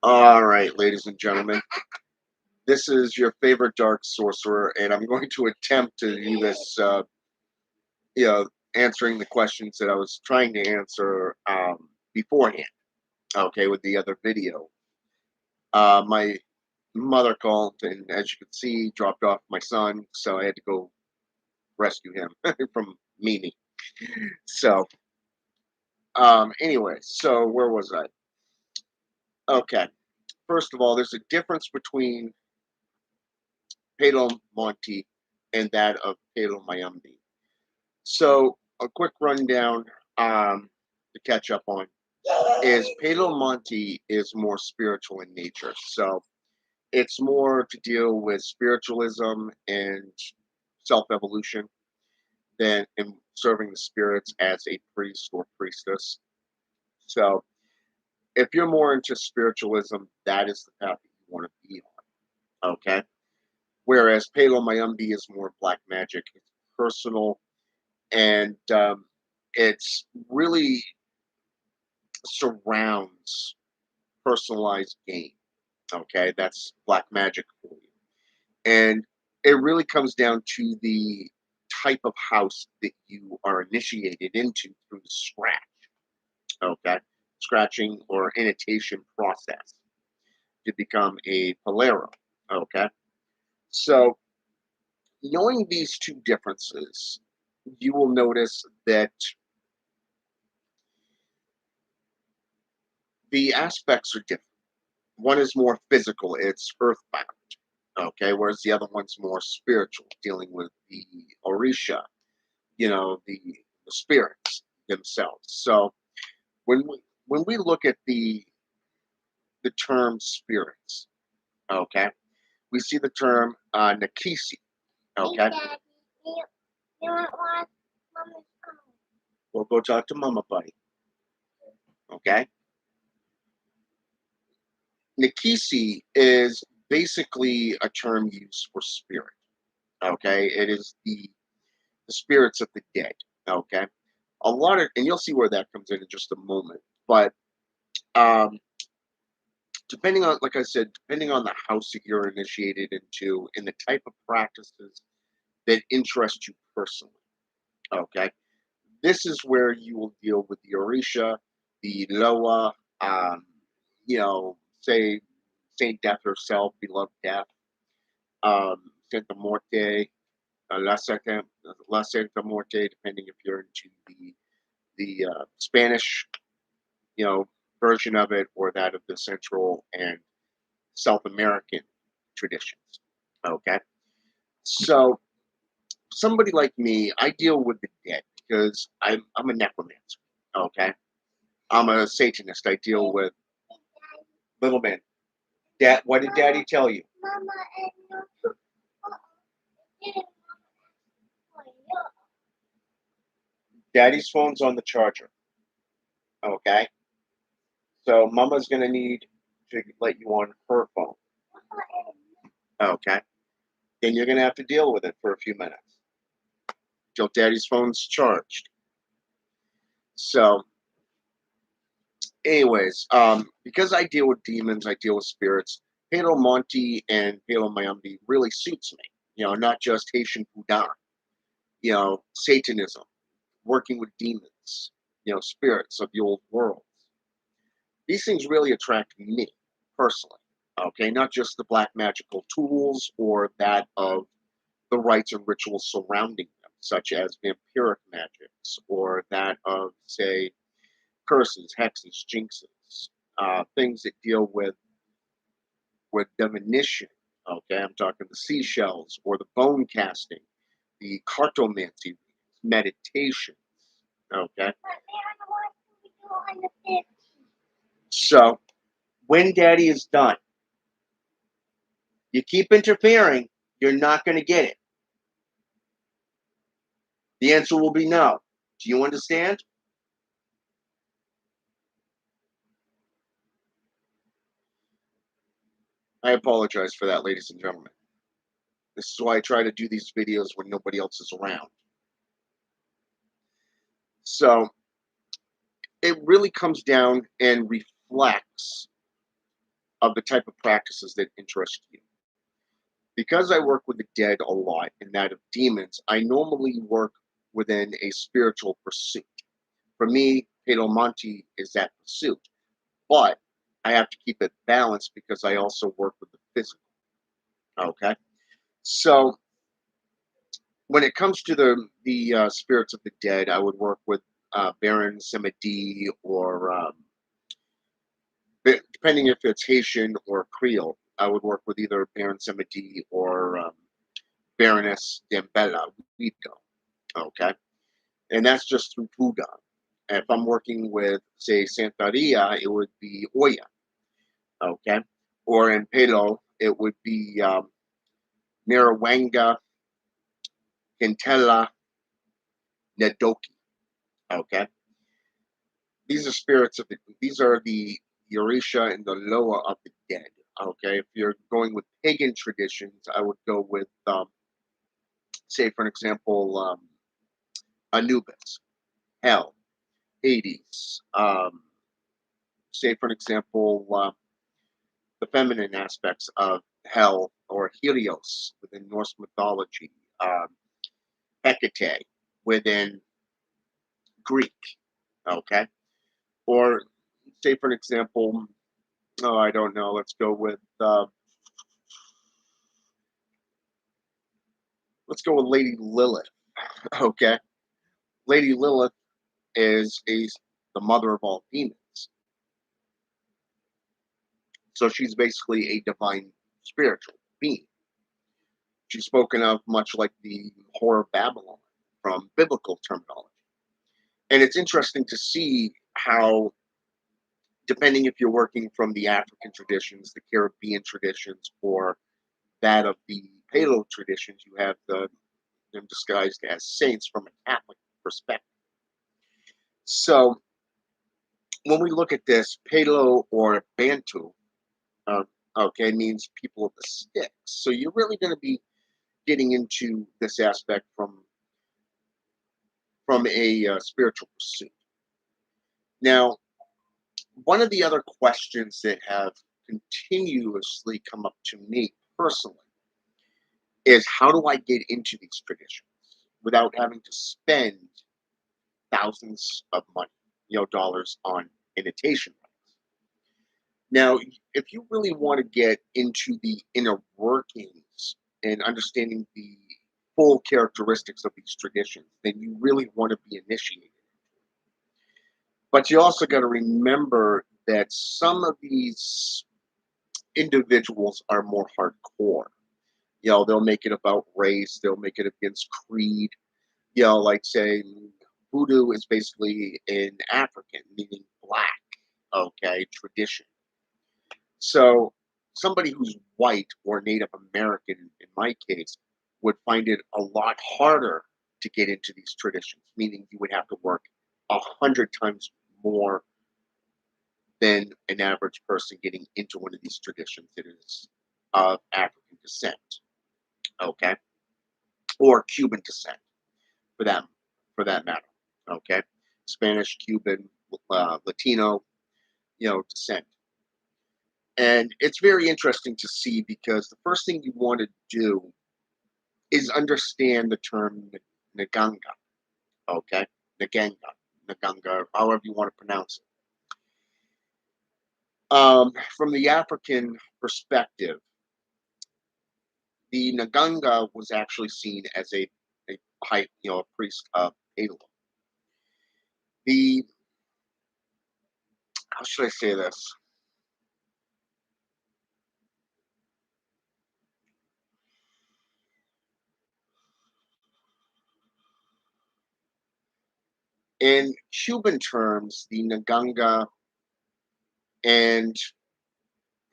All right, ladies and gentlemen, this is your favorite dark sorcerer, and I'm going to attempt to do this, you know, answering the questions that I was trying to answer beforehand. Okay, with the other video, my mother called, and as you can see, dropped off my son, so I had to go rescue him from Mimi. So, anyway, so where was I? Okay, first of all, there's a difference between Palo Monte and that of Palo Mayumbi. So a quick rundown to catch up on is Palo Monte is more spiritual in nature. So it's more to deal with spiritualism and self-evolution than in serving the spirits as a priest or priestess. So if you're more into spiritualism, that is the path that you want to be on. Okay. Whereas Palo Mayumbi is more black magic. It's personal and it's really surrounds personalized game. Okay, that's black magic for you. And it really comes down to the type of house that you are initiated into through the scratch. Okay, scratching or annotation process to become a Polero. Okay, so knowing these two differences, you will notice that the aspects are different. One is more physical, it's earthbound. Okay, whereas the other one's more spiritual, dealing with the Orisha, the spirits themselves. So when we look at the term spirits, okay, we see the term Nakisi, okay. Daddy, you want one? Mama's coming. We'll go talk to Mama Buddy, okay. Nakisi is basically a term used for spirit, okay. It is the spirits of the dead, okay. And you'll see where that comes in just a moment. But um, depending on, like I said, depending on the house that you're initiated into and the type of practices that interest you personally, okay, this is where you will deal with the Orisha, the Loa, you know, say Saint Death herself, beloved Death, Santa Morte, La Santa Morte, depending if you're into the Spanish, you know, version of it or that of the Central and South American traditions. Okay. So somebody like me, I deal with the dead because I'm a necromancer. Okay. I'm a Satanist. I deal with little men. Dad, what did Daddy tell you? Mama and you. Didn't for you. Daddy's phone's on the charger. Okay. So Mama's gonna need to let you on her phone. Okay. Then you're gonna have to deal with it for a few minutes till Daddy's phone's charged. So anyways, because I deal with demons, I deal with spirits. Palo Monte and Palo Mayumbi really suits me. Not just Haitian Buddha, Satanism, working with demons, spirits of the old world. These things really attract me personally. Okay, not just the black magical tools or that of the rites and rituals surrounding them, such as vampiric magics or that of, say, curses, hexes, jinxes, things that deal with divination. Okay, I'm talking the seashells or the bone casting, the cartomancy, meditations. Okay, But Mama, what can we do on the fifth? so when Daddy is done, you keep interfering, you're not going to get it. The answer will be no. Do you understand? I apologize for that, ladies and gentlemen. This is why I try to do these videos when nobody else is around. So it really comes down and reflects of the type of practices that interest you. Because I work with the dead a lot and that of demons, I normally work within a spiritual pursuit. For me, Palomonte is that pursuit, but I have to keep it balanced because I also work with the physical. Okay, so when it comes to the spirits of the dead, I would work with Baron Samedi or depending if it's Haitian or Creole, I would work with either Baron Samedi or Baroness Dambella Guido. Okay, and that's just through Puga. If I'm working with, say, Santeria, it would be Oya. Okay, or in Palo, it would be Mirawanga, Quintela, Nedoki. Okay, these are spirits of these are the Orisha and the Loa of the dead. Okay, if you're going with pagan traditions, I would go with, say, for an example, Anubis, Hell, Hades. Say, for an example, the feminine aspects of Hell or Helios within Norse mythology, Hecate within Greek. Okay, or say, for an example, oh, I don't know. Let's go with Lady Lilith. Okay, Lady Lilith is the mother of all demons, so she's basically a divine spiritual being. She's spoken of much like the whore of Babylon from biblical terminology, and it's interesting to see how, depending if you're working from the African traditions, the Caribbean traditions, or that of the Palo traditions, you have them disguised as saints from a Catholic perspective. So when we look at this, Palo or Bantu, uh, okay, means people of the sticks. So you're really going to be getting into this aspect from a spiritual pursuit. Now, one of the other questions that have continuously come up to me personally is how do I get into these traditions without having to spend thousands of money, dollars on imitation rights. Now, if you really want to get into the inner workings and understanding the full characteristics of these traditions, then you really want to be initiated. But you also got to remember that some of these individuals are more hardcore. They'll make it about race, they'll make it against creed. Like say voodoo is basically an African, meaning black, okay, tradition. So somebody who's white or Native American, in my case, would find it a lot harder to get into these traditions, meaning you would have to work 100 times more than an average person getting into one of these traditions that is of African descent, okay, or Cuban descent for them, for that matter, okay, Spanish, Cuban, Latino, descent. And it's very interesting to see because the first thing you want to do is understand the term Naganga, okay? Naganga, however you want to pronounce it. From the African perspective, the Naganga was actually seen as a high, a priest of Palo. The How should I say this? In Cuban terms, the Naganga, and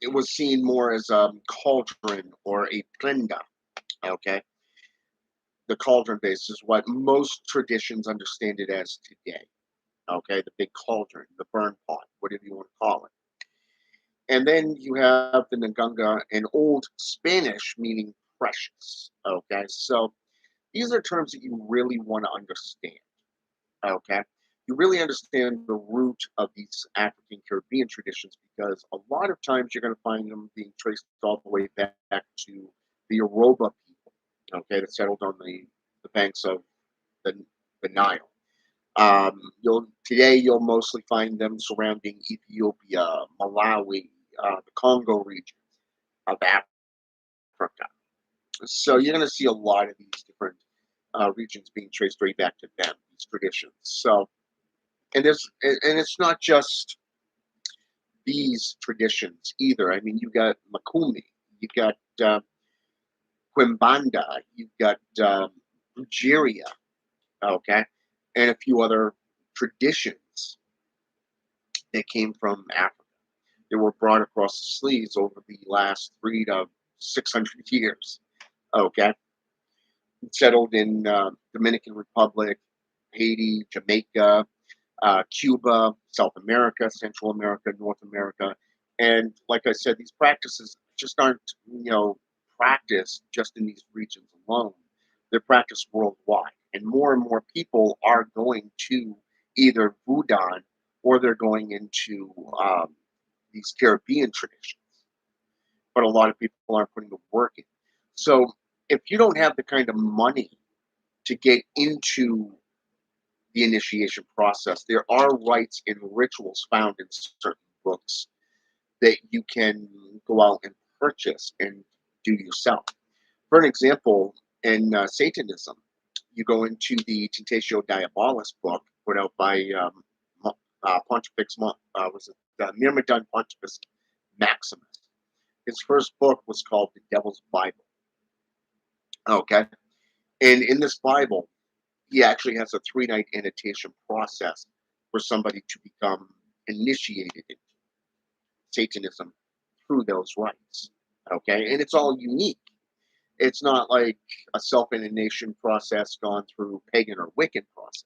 it was seen more as a cauldron or a prenda, okay? The cauldron base is what most traditions understand it as today, okay? The big cauldron, the burn pot, whatever you want to call it. And then you have the Naganga in Old Spanish, meaning precious, okay? So these are terms that you really want to understand, okay? you really understand the root of these African Caribbean traditions because a lot of times you're going to find them being traced all the way back to the Yoruba people, okay, that settled on the banks of the, the Nile. You'll mostly find them surrounding Ethiopia, Malawi, the Congo region of Africa. So you're going to see a lot of these different regions being traced right back to them, these traditions. So and it's not just these traditions either. I mean, you got Makumi, you got uh, Quimbanda, you've got Nigeria, okay, and a few other traditions that came from Africa. They were brought across the sleeves over the last 3 to 600 years. Okay, settled in Dominican Republic, Haiti, Jamaica, Cuba, South America, Central America, North America, and like I said, these practices just aren't practiced just in these regions alone. They're practiced worldwide, and more people are going to either Budan or they're going into these Caribbean traditions. But a lot of people aren't putting the work in. So if you don't have the kind of money to get into the initiation process, there are rites and rituals found in certain books that you can go out and purchase and do yourself. For an example, in Satanism, you go into the Tentatio Diabolis book put out by Pontifex, was it Myrmidon Pontifex Maximus. His first book was called The Devil's Bible. Okay. And in this Bible, he actually has a 3 night annotation process for somebody to become initiated into Satanism through those rites. Okay. And it's all unique. It's not like a self initiation process gone through pagan or Wiccan processes.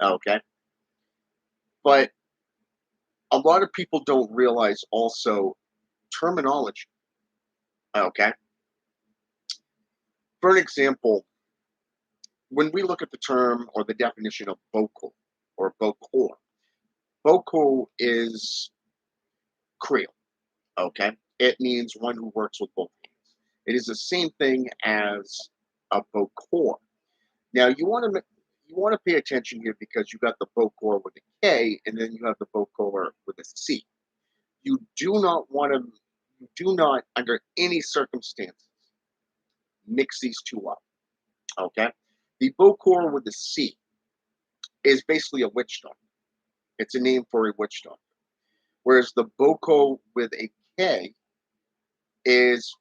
Okay. But a lot of people don't realize also terminology. Okay. For an example, when we look at the term or the definition of Boko or Bokor, Boko is Creole. Okay, it means one who works with both hands. It is the same thing as a Bokor. Now you want to pay attention here because you got the Bokor with a K and then you have the Bokor with a C. You do not want to. You do not, under any circumstances, mix these two up. Okay, the Bokor with the C is basically a witch doctor. It's a name for a witch doctor. Whereas the Boko with a K is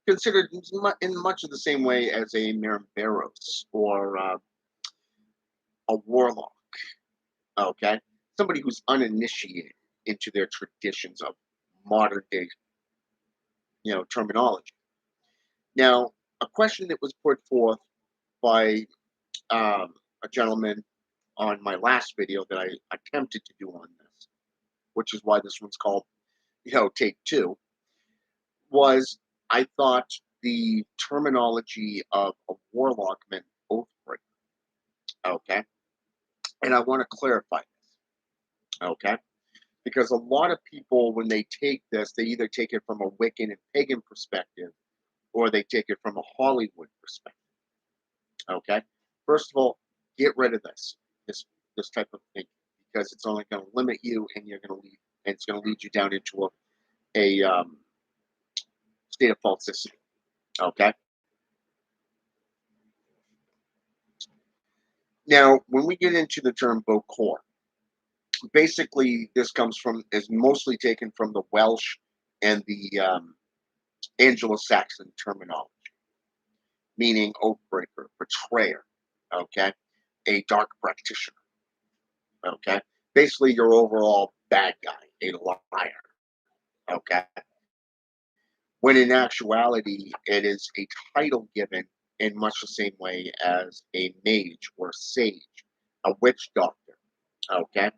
considered in much of the same way as a Merimberos or a warlock. Okay, somebody who's uninitiated into their traditions of modern day, terminology. Now, a question that was put forth by a gentleman on my last video that I attempted to do on this, which is why this one's called, take two, was I thought the terminology of a warlock meant oath breaker. Okay. And I want to clarify this. Okay. Because a lot of people, when they take this, they either take it from a Wiccan and pagan perspective or they take it from a Hollywood perspective. Okay. First of all, get rid of this type of thinking because it's only going to limit you and you're going to lead and it's going to lead you down into a state of falsity. Okay. Now, when we get into the term Bokor, basically this comes from is mostly taken from the Welsh and the Anglo-Saxon terminology, meaning oath breaker, betrayer, okay, a dark practitioner, okay, basically your overall bad guy, a liar, okay. When in actuality, it is a title given in much the same way as a mage or sage, a witch doctor, okay,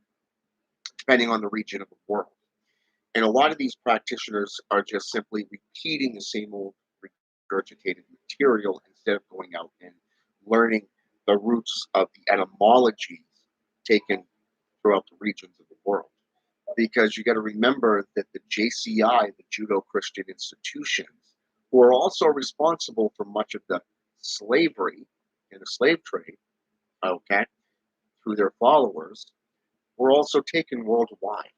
depending on the region of the world. And a lot of these practitioners are just simply repeating the same old regurgitated material instead of going out and learning the roots of the etymologies taken throughout the regions of the world. Because you got to remember that the JCI, the Judo Christian institutions, who are also responsible for much of the slavery in the slave trade, okay, through their followers, were also taken worldwide,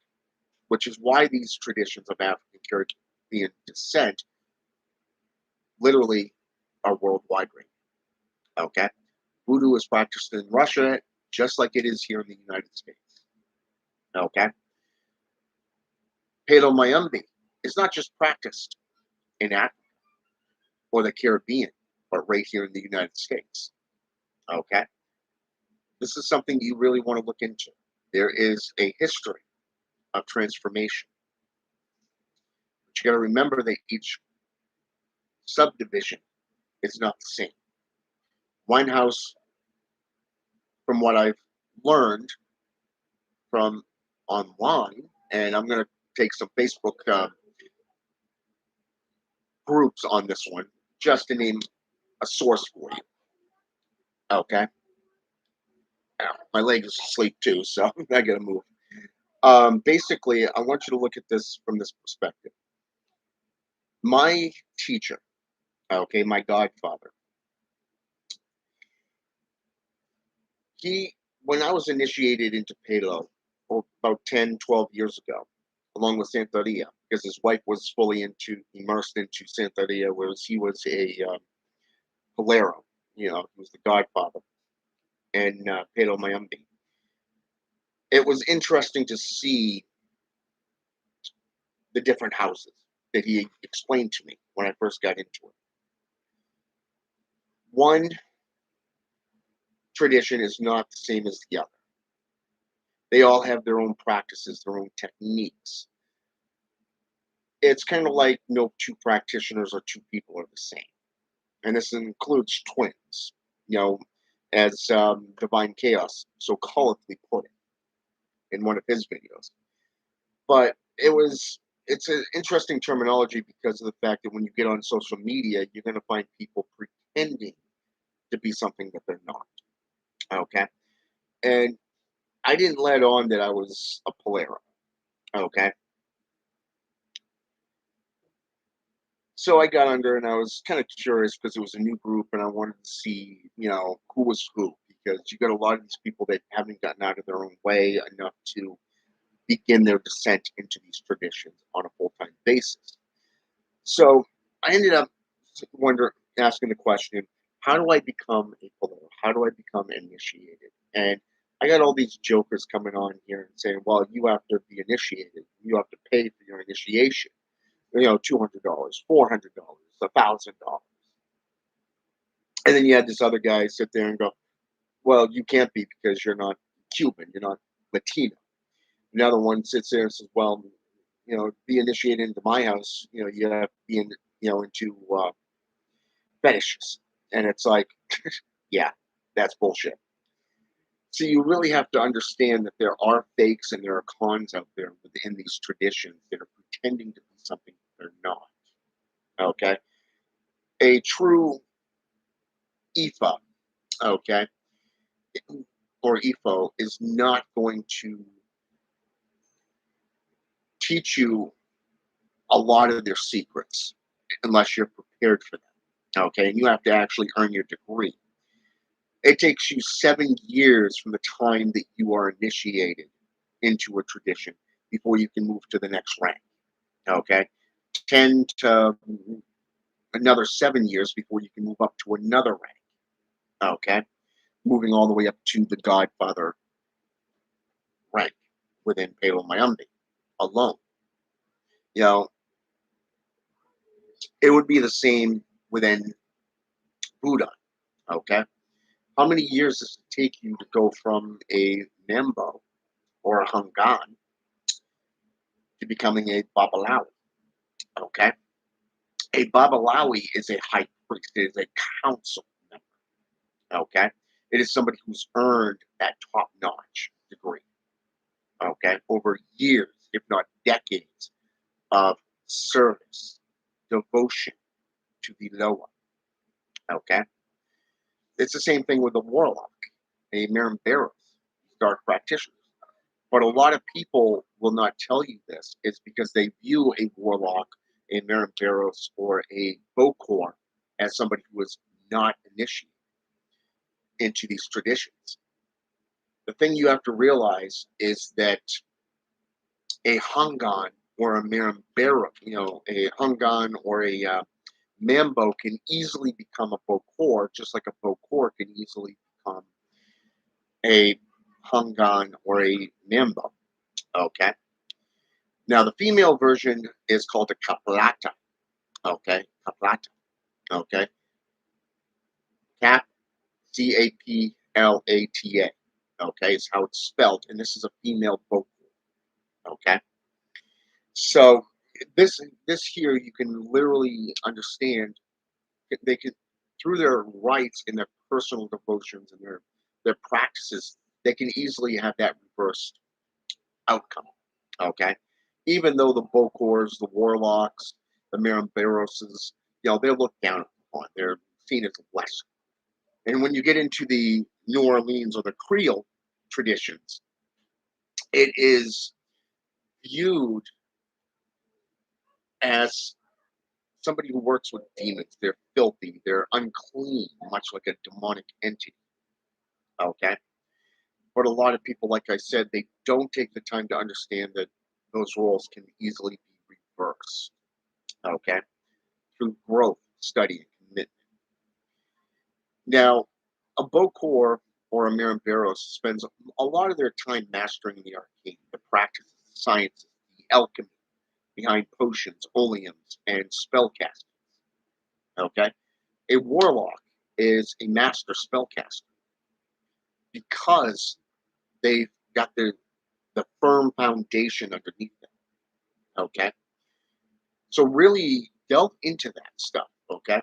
which is why these traditions of African Caribbean descent literally are worldwide right now, okay? Voodoo is practiced in Russia just like it is here in the United States, okay? Palo Mayumbi is not just practiced in Africa or the Caribbean, but right here in the United States, okay? This is something you really want to look into. There is a history of transformation. But you got to remember that each subdivision is not the same. Winehouse, from what I've learned from online, and I'm going to take some Facebook groups on this one just to name a source for you. Okay. My leg is asleep too, so I got to move. Basically, I want you to look at this from this perspective. My teacher, okay, my godfather, he, when I was initiated into Palo about 10, 12 years ago, along with Santeria, because his wife was fully immersed into Santeria, whereas he was a Polero, he was the godfather, and Palo Mayumbi. It was interesting to see the different houses that he explained to me when I first got into it. One tradition is not the same as the other. They all have their own practices, their own techniques. It's kind of like no two practitioners or two people are the same. And this includes twins, you know, as Divine Chaos so colorfully put it in one of his videos. But it's an interesting terminology because of the fact that when you get on social media, you're going to find people pretending to be something that they're not. Okay. And I didn't let on that I was a Polero. Okay. So I got under and I was kind of curious because it was a new group and I wanted to see, who was who because you got a lot of these people that haven't gotten out of their own way enough to begin their descent into these traditions on a full-time basis. So I ended up asking the question, how do I become a Polero? How do I become initiated? And I got all these jokers coming on here and saying, well, you have to be initiated. You have to pay for your initiation. $200, $400, $1,000. And then you had this other guy sit there and go, well, you can't be because you're not Cuban, you're not Latino. Another one sits there and says, well, be initiated into my house, you have to be into fetishes. And it's like, yeah, that's bullshit. So you really have to understand that there are fakes and there are cons out there within these traditions that are pretending to be something they're not. Okay. A true IFA, okay, or IFO is not going to teach you a lot of their secrets unless you're prepared for them. Okay, and you have to actually earn your degree. It takes you 7 years from the time that you are initiated into a tradition before you can move to the next rank. Okay, 10 to another 7 years before you can move up to another rank. Okay, moving all the way up to the Godfather rank within Palo Mayumbi alone. You know, it would be the same within Buddha. Okay, how many years does it take you to go from a Nembo or a Hungan to becoming a Babalawi? Okay, a Babalawi is a high priest. It is a council member. Okay, it is somebody who's earned that top-notch degree. Okay, over years, if not decades, of service, devotion to the Loa. Okay, it's the same thing with a warlock, a Merimberos. dark practitioners. But a lot of people will not tell you this. It's because they view a warlock, a Merimberos, or a Bokor as somebody who is not initiated into these traditions. The thing you have to realize is that a Hungan or a Marimbero, a Hungan or a Mambo can easily become a Bokor, just like a Bokor can easily become a Hungan or a Mambo. Okay. Now the female version is called a Caplata. Okay, Caplata. Okay, Cap Caplata. Okay, is how it's spelled, and this is a female Bokor. Okay, so this here you can literally understand. They can, through their rites and their personal devotions and their practices, they can easily have that reversed outcome. Okay, even though the Bokors, the Warlocks, the Merimberoses, they're looked down upon. They're seen as less. And when you get into the New Orleans or the Creole traditions, it is viewed as somebody who works with demons. They're filthy. They're unclean, much like a demonic entity. Okay. But a lot of people, like I said, they don't take the time to understand that those roles can easily be reversed. Okay. Through growth, study, and commitment. Now, a Bokor or a Merimberos spends a lot of their time mastering the arcane, the practices, the sciences, the alchemy behind potions, oleums, and spellcasting. Okay? A warlock is a master spellcaster because they've got the firm foundation underneath them. Okay? So really delve into that stuff, okay?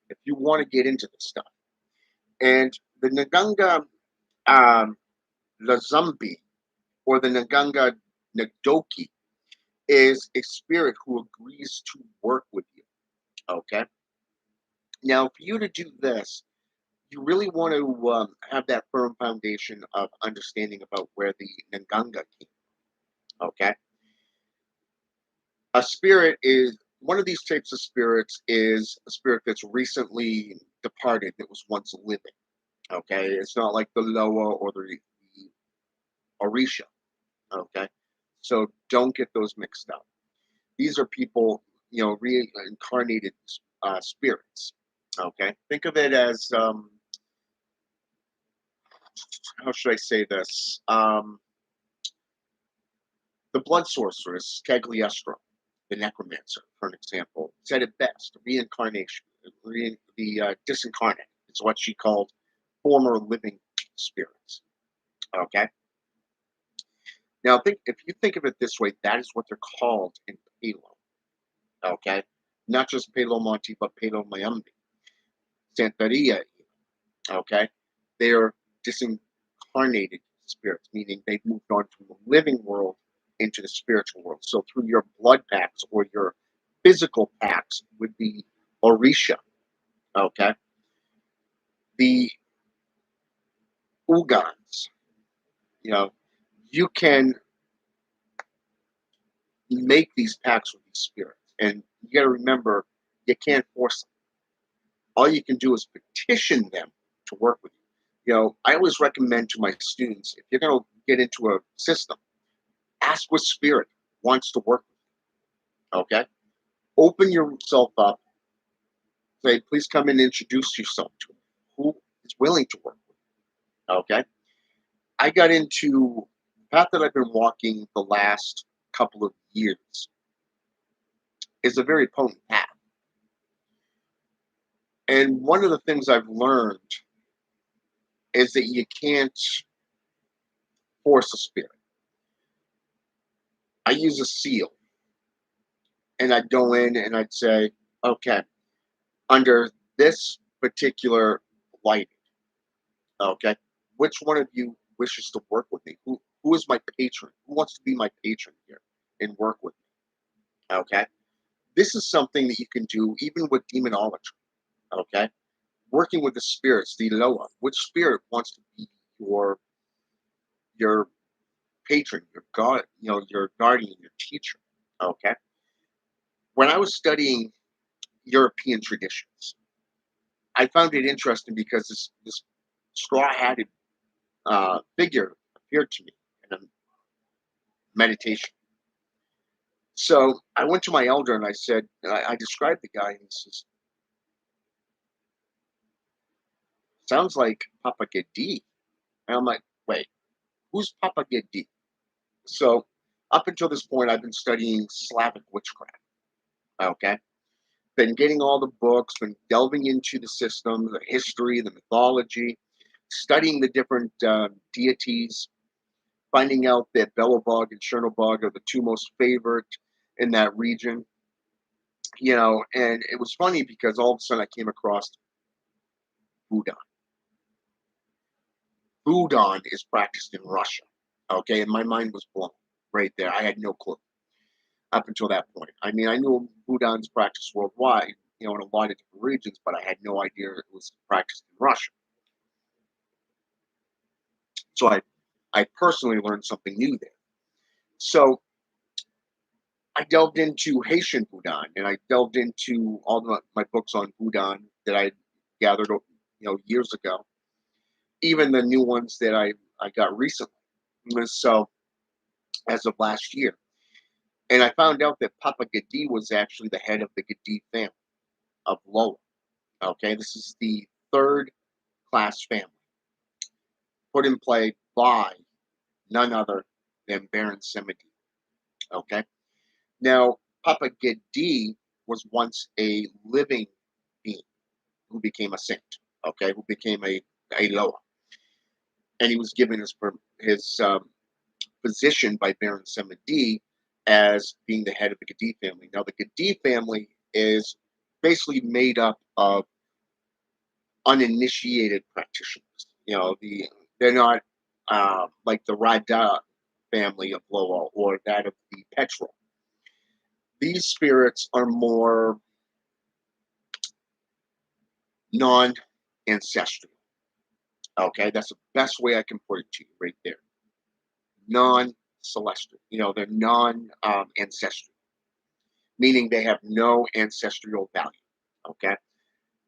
If you want to get into this stuff. And the Naganga Lazumbi or the Naganga Nadoki is a spirit who agrees to work with you. Okay. Now, for you to do this, you really want to have that firm foundation of understanding about where the Naganga came. Okay. A spirit is one of these types of spirits is a spirit that's recently departed that was once living. Okay. It's not like the Loa or the Orisha. Okay. So don't get those mixed up. These are people, reincarnated spirits. Okay, think of it as how should I say this? The blood sorceress Cagliostro, the necromancer, for an example, said it best: reincarnation, the disincarnate. It's what she called former living spirits. Okay. Now, if you think of it this way, that is what they're called in Palo. Okay, not just Palo Monte, but Palo Mayumbi, Santeria. Okay, they are disincarnated spirits, meaning they've moved on from the living world into the spiritual world. So through your blood pacts or your physical pacts with the Orisha, okay, the Ugans, you know, you can make these pacts with these spirits. And you got to remember, you can't force them. All you can do is petition them to work with you. I always recommend to my students, if you're going to get into a system, ask what spirit wants to work with you. Okay? Open yourself up. Say, please come and introduce yourself to me. Who is willing to work with you? Okay? I got into the path that I've been walking the last couple of years is a very potent path. And one of the things I've learned is that you can't force a spirit. I use a seal, and I'd go in and I'd say, okay, under this particular lighting, okay, which one of you wishes to work with me? Who is my patron? Who wants to be my patron here and work with me? Okay, this is something that you can do even with demonology. Okay, working with the spirits, the Loa. Which spirit wants to be your your patron, your god, your guardian, your teacher. Okay. When I was studying European traditions, I found it interesting because this straw-hatted figure appeared to me in a meditation. So I went to my elder and I said, I described the guy, and he says, "Sounds like Papa Gedi." And I'm like, "Wait, who's Papa Gedi?" So up until this point, I've been studying Slavic witchcraft. Okay, been getting all the books, been delving into the system, the history, the mythology, studying the different deities, finding out that Belobog and Chernobog are the two most favored in that region. And it was funny because all of a sudden I came across Buddha. Budon is practiced in Russia. Okay, and my mind was blown right there. I had no clue up until that point. I mean, I knew Budon's practiced worldwide, in a lot of different regions, but I had no idea it was practiced in Russia. So I personally learned something new there. So I delved into Haitian Budon, and I delved into all my books on Budon that I gathered, years ago. Even the new ones that I got recently. So as of last year. And I found out that Papa Gedi was actually the head of the Gedi family of Loa. Okay, this is the third class family put in play by none other than Baron Samedi. Okay, now Papa Gedi was once a living being who became a saint. Okay, who became a Loa, and he was given his position by Baron Samedi as being the head of the Gedi family. Now, the Gedi family is basically made up of uninitiated practitioners. They're not like the Rada family of Loa or that of the Petrol. These spirits are more non-ancestral. Okay, that's the best way I can put it to you right there. Non-celestial. They're non-ancestral, meaning they have no ancestral value. Okay,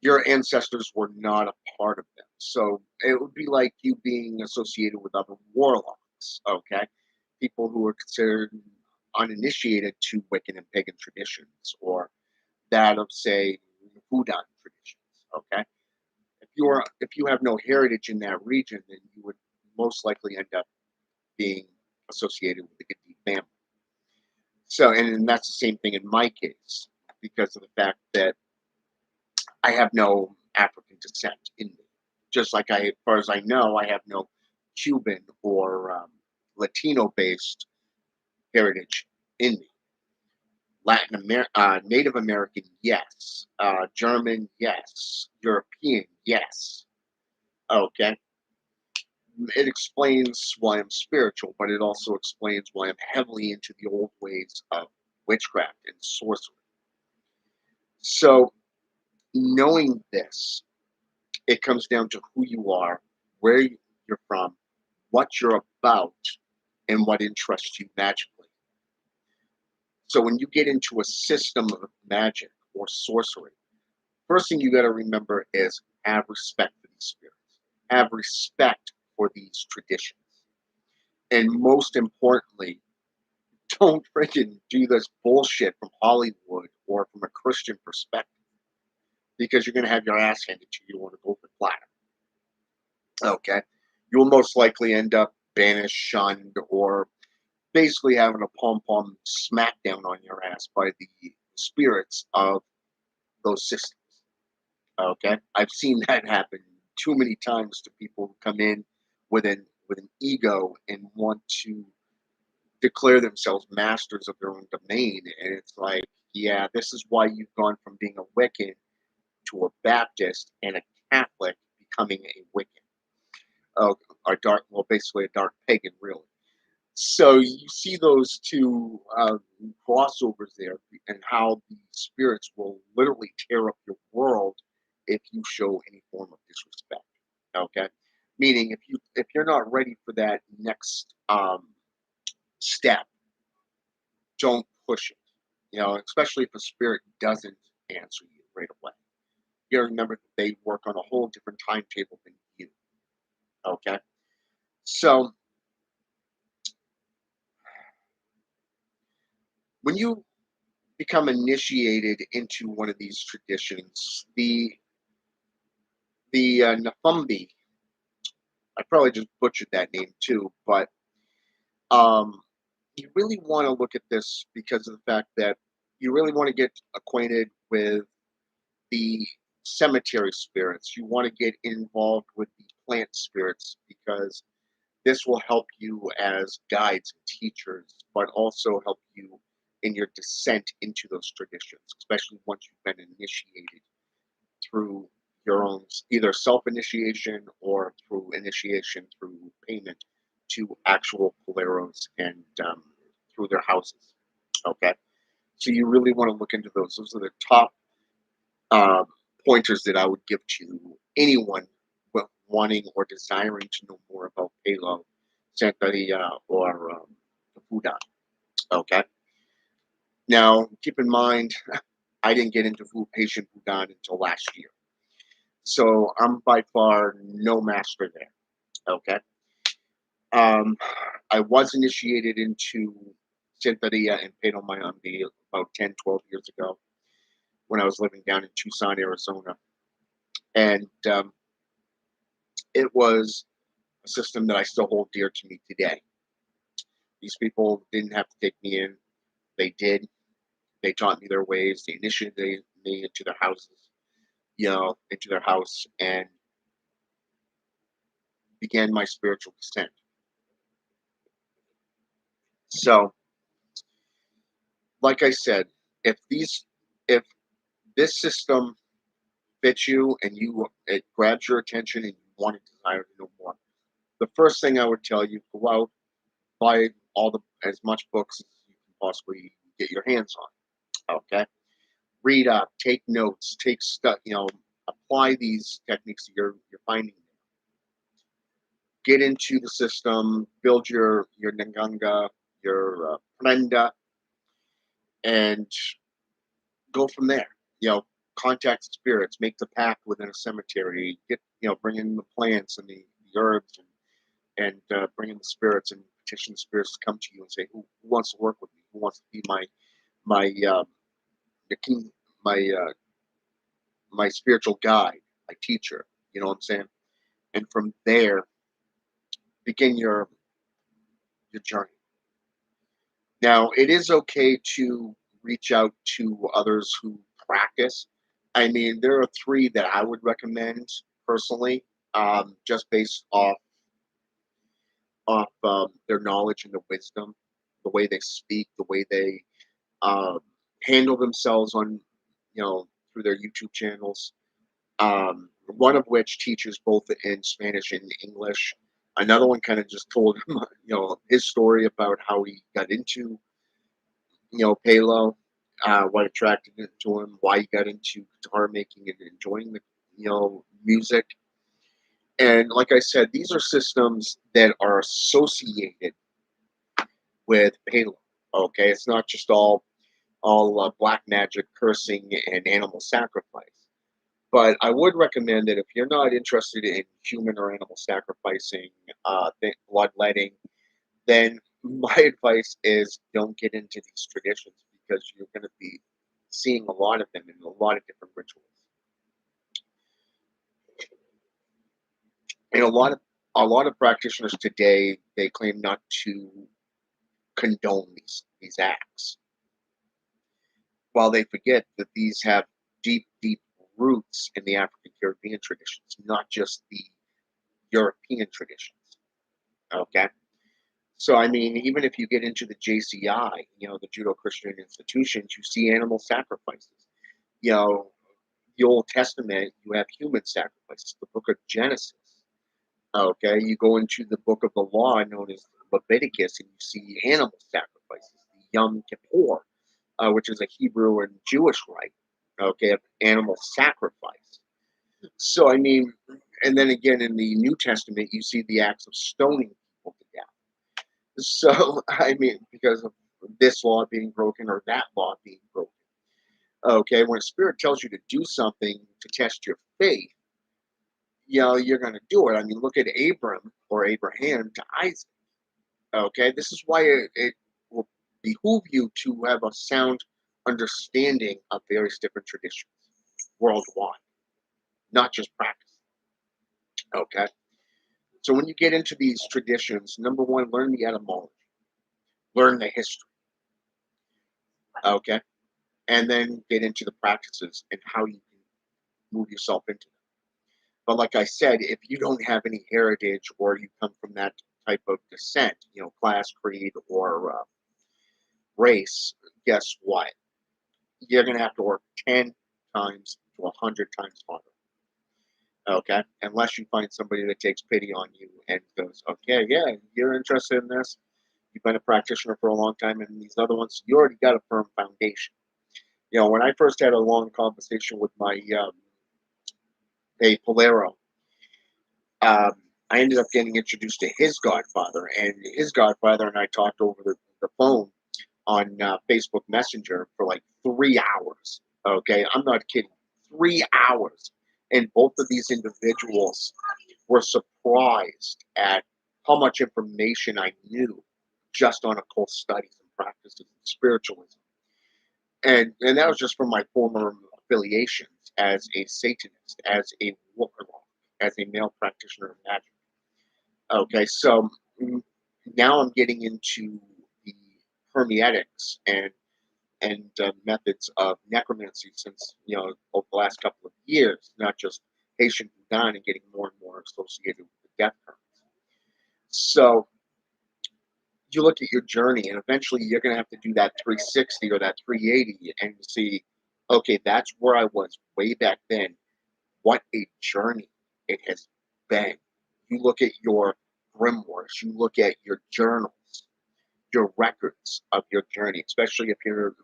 your ancestors were not a part of them. So it would be like you being associated with other warlocks, okay? People who are considered uninitiated to Wiccan and pagan traditions or that of, say, Buddha traditions, okay? If you have no heritage in that region, then you would most likely end up being associated with the Gedi family. So, and that's the same thing in my case because of the fact that I have no African descent in me. Just like as far as I know, I have no Cuban or Latino-based heritage in me. Native American, yes. German, yes. European, yes. Okay. It explains why I'm spiritual, but it also explains why I'm heavily into the old ways of witchcraft and sorcery. So, knowing this, it comes down to who you are, where you're from, what you're about, and what interests you magically. So when you get into a system of magic or sorcery, first thing you got to remember is have respect for these spirits, have respect for these traditions, and most importantly, don't freaking do this bullshit from Hollywood or from a Christian perspective because you're going to have your ass handed to you on a golden platter. Okay. You'll most likely end up banished, shunned, or basically having a pom pom smackdown on your ass by the spirits of those systems. Okay. I've seen that happen too many times to people who come in with an ego and want to declare themselves masters of their own domain. And it's like, yeah, this is why you've gone from being a Wiccan to a Baptist and a Catholic becoming a Wiccan. A dark, well, basically a dark pagan, really. So you see those two crossovers there, and how the spirits will literally tear up your world if you show any form of disrespect. Okay, Meaning, if you're not ready for that next step, don't push it. Especially if a spirit doesn't answer you right away. You gotta remember that they work on a whole different timetable than you. Okay, so when you become initiated into one of these traditions, the Nafumbi, I probably just butchered that name too, but um, you really want to look at this because of the fact that you really want to get acquainted with the cemetery spirits. You want to get involved with the plant spirits because this will help you as guides and teachers, but also help you in your descent into those traditions, especially once you've been initiated through your own either self-initiation or through initiation through payment to actual poleros and through their houses. Okay, so you really want to look into those. Those are the top uh, pointers that I would give to anyone wanting or desiring to know more about Palo, Santeria, or Fudan. Okay. Now, keep in mind, I didn't get into patient Fudan until last year, so I'm by far no master there. Okay. Um, I was initiated into Santeria and Palo Mayambi about 10, 12 years ago when I was living down in Tucson, Arizona. And it was a system that I still hold dear to me today. These people didn't have to take me in. They did. They taught me their ways. They initiated me into their houses, into their house, and began my spiritual descent. So, like I said, if these, if this system fits you and it grabs your attention and you want to desire to know more, the first thing I would tell you: go out, buy as much books as you can possibly get your hands on. Okay, read up, take notes, take stuff. Apply these techniques that you're finding. Get into the system, build your nganga, your prenda, and go from there. Contact spirits, make the pact within a cemetery. Bring in the plants and the herbs and bring in the spirits and petition the spirits to come to you and say, who wants to work with me? Who wants to be my the king, my my spiritual guide, my teacher? You know what I'm saying? And from there, begin your journey. Now, it is okay to reach out to others who practice. I mean, there are three that I would recommend personally, just based off their knowledge and the wisdom, the way they speak, the way they um, handle themselves on, through their YouTube channels. One of which teaches both in Spanish and English. Another one kind of just told him, his story about how he got into, Palo, what attracted it to him, why he got into guitar making and enjoying the, music. And like I said, these are systems that are associated with Palo. Okay, it's not just all black magic, cursing, and animal sacrifice. But I would recommend that if you're not interested in human or animal sacrificing, bloodletting, then my advice is don't get into these traditions because you're going to be seeing a lot of them in a lot of different rituals. And a lot of practitioners today, they claim not to condone these acts, while they forget that these have deep, deep roots in the African Caribbean traditions, not just the European traditions. Okay. So, I mean, even if you get into the JCI, the Judo Christian institutions, you see animal sacrifices. You know, the Old Testament, you have human sacrifices. The book of Genesis, okay, you go into the book of the law known as Leviticus, and you see animal sacrifices. The Yom Kippur, which is a Hebrew and Jewish rite, okay, of animal sacrifice. So, I mean, And then again, in the New Testament, you see the acts of stoning people to death. So, I mean, because of this law being broken or that law being broken. Okay, when a spirit tells you to do something to test your faith, you're going to do it. I mean, look at Abram or Abraham to Isaac. Okay, this is why it will behoove you to have a sound understanding of various different traditions worldwide, not just practice. Okay, so when you get into these traditions, number one, learn the etymology, learn the history. Okay, and then get into the practices and how you can move yourself into them. But like I said, if you don't have any heritage or you come from that type of descent, class, creed, or race, guess what? You're going to have to work 10 times to 100 times harder. Okay. Unless you find somebody that takes pity on you and goes, okay, yeah, you're interested in this. You've been a practitioner for a long time, and these other ones, you already got a firm foundation. When I first had a long conversation with my a Polero, I ended up getting introduced to his godfather, and his godfather and I talked over the phone on Facebook Messenger for like 3 hours. Okay, I'm not kidding. 3 hours. And both of these individuals were surprised at how much information I knew just on occult studies and practices and spiritualism. And that was just from my former affiliations as a Satanist, as a warlock, as a male practitioner of magic. Okay, so now I'm getting into the hermetics and methods of necromancy since over the last couple of years, not just Haitian Boudan and getting more and more associated with the death currents. So you look at your journey, and eventually you're going to have to do that 360 or that 380 and see, okay, that's where I was way back then. What a journey it has been. You look at your grimoires, you look at your journals, your records of your journey, especially if you're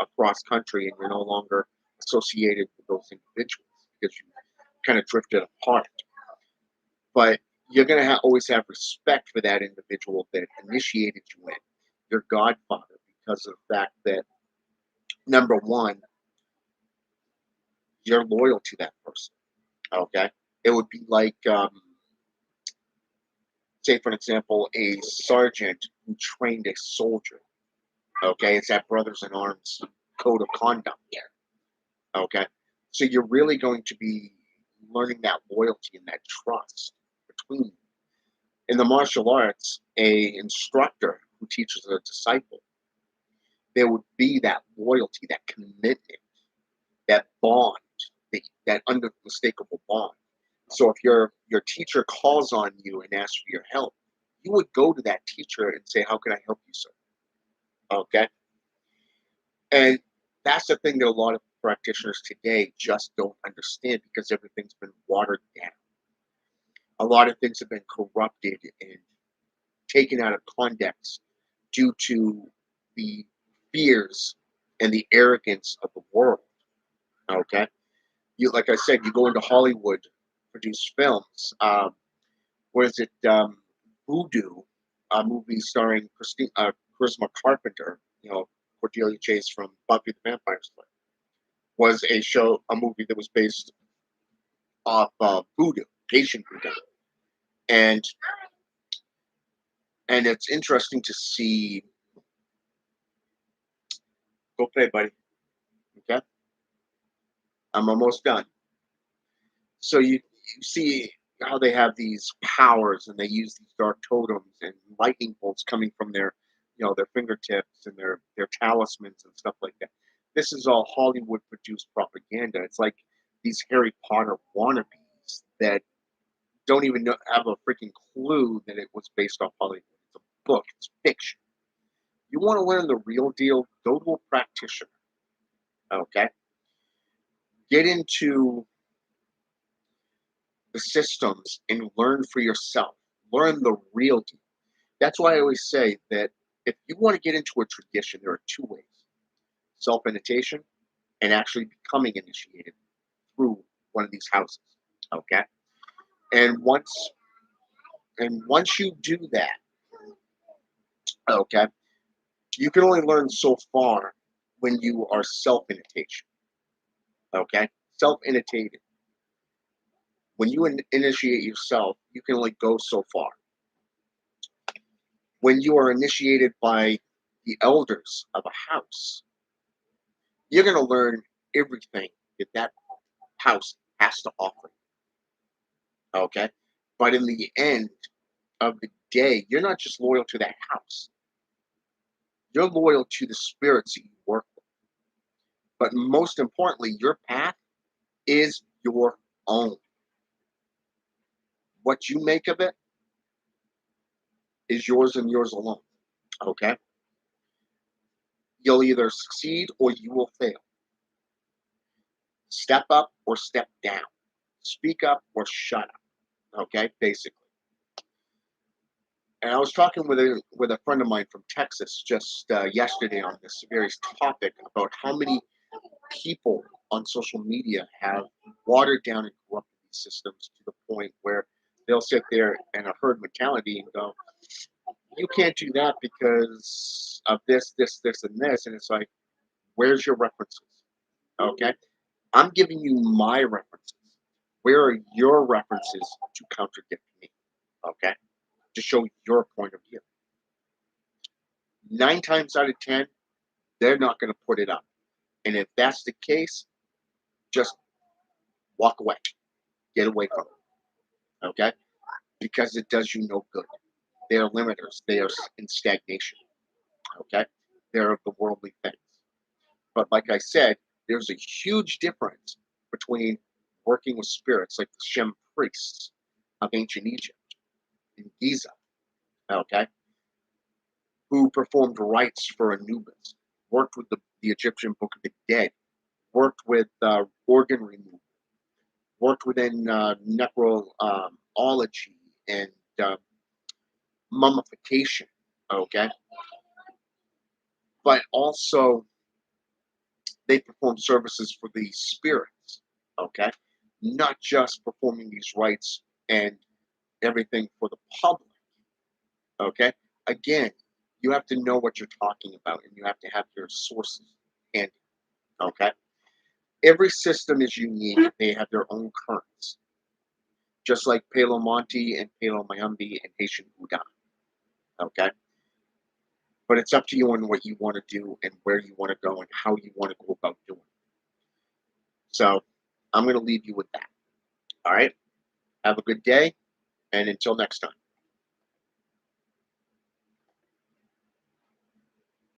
across country and you're no longer associated with those individuals because you kind of drifted apart. But you're going to always have respect for that individual that initiated you in, your godfather, because of the fact that number one, you're loyal to that person. Okay, it would be like say for example a sergeant who trained a soldier. Okay, it's that brothers in arms code of conduct there. Okay, so you're really going to be learning that loyalty and that trust between you. In the martial arts, a instructor who teaches a disciple, there would be that loyalty, that commitment, that bond, that unmistakable bond. So if your teacher calls on you and asks for your help, you would go to that teacher and say, "How can I help you, sir?" Okay, and that's the thing that a lot of practitioners today just don't understand because everything's been watered down. A lot of things have been corrupted and taken out of context due to the fears and the arrogance of the world. Okay, like I said, you go into Hollywood, produce films. What is it? Voodoo, a movie starring Charisma Carpenter. Cordelia Chase from Buffy the Vampire Slayer was a movie that was based off voodoo, Haitian voodoo, and it's interesting to see. Go play, buddy. Okay, I'm almost done. So you see how they have these powers and they use these dark totems and lightning bolts coming from their fingertips and their talismans and stuff like that. This is all Hollywood produced propaganda. It's like these Harry Potter wannabes that don't even have a freaking clue that it was based off Hollywood. It's a book. It's fiction. You want to learn the real deal? Go to a practitioner. Okay, get into the systems and learn for yourself. Learn the real deal. That's why I always say that if you want to get into a tradition, there are two ways: self-initiation and actually becoming initiated through one of these houses. Okay? And once you do that, okay, you can only learn so far when you are self-initiation. Okay, self-initiated. When you initiate yourself, you can only go so far. When you are initiated by the elders of a house, you're going to learn everything that house has to offer. Okay, but in the end of the day, you're not just loyal to that house. You're loyal to the spirits that you work with. But most importantly, your path is your own. What you make of it is yours and yours alone. Okay? You'll either succeed or you will fail. Step up or step down. Speak up or shut up. Okay? Basically. And I was talking with a friend of mine from Texas just yesterday on this very topic about how many people on social media have watered down and corrupted these systems to the point where they'll sit there in a herd mentality and go, "You can't do that because of this, this, this, and this." And it's like, where's your references? Okay, I'm giving you my references. Where are your references to contradict me? Okay, to show your point of view. 9 times out of 10, they're not going to put it up. And if that's the case, just walk away, get away from it. Okay, because it does you no good. They are limiters. They are in stagnation. Okay, they're of the worldly things. But like I said, there's a huge difference between working with spirits like the Shem priests of ancient Egypt in Giza. Okay, who performed rites for Anubis, worked with the Egyptian Book of the Dead, worked with organ removal, worked within necrology and uh, mummification. Okay, but also they perform services for the spirits. Okay, not just performing these rites and everything for the public. Okay, again, you have to know what you're talking about, and you have to have your sources handy. Okay, every system is unique. They have their own currents, just like Palo Monte and Palo Mayumbi and Haitian Udon. Okay, but it's up to you on what you want to do and where you want to go and how you want to go about doing it. So I'm going to leave you with that. All right. Have a good day, and until next time.